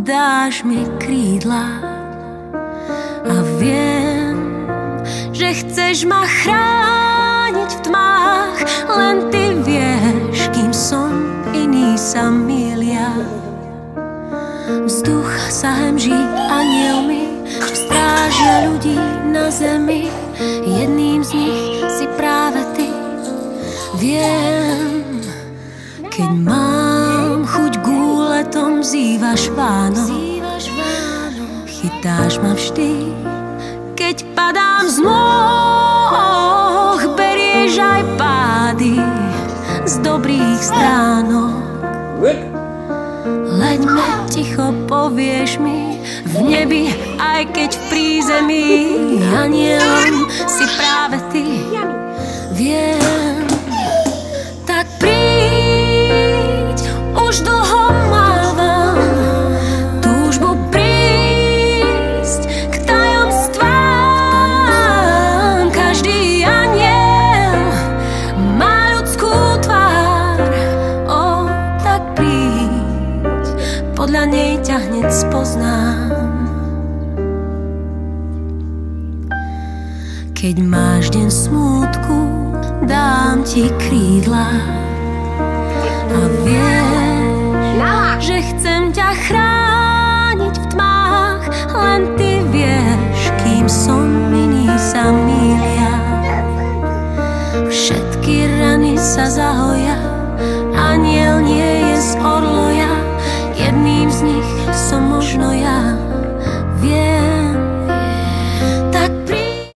dáš mi krídla a viem, že chceš ma chrániť v tmách. Len ty vieš, kým som, iní sa mýlia. Vzduch sa hemží anielmi, čo strážia ľudí na zemi. Jedným z nich si práve ty. Viem, keď mám chuť gúletom, zývaš Vánok. Chytáš ma vždy, keď padám z nôh. Berieš aj pády z dobrých stránok. Leďme ticho, povieš mi v nebi, aj keď v prízemí. Anielom si práve ty. Viem, tak príď, už dlho mávam túžbu prísť k tajomstvám. Každý aniel má ľudskú tvár, tak príď, podľa nej ťa hneď spoznám. Keď máš deň smútku, dám ti krídla a viem,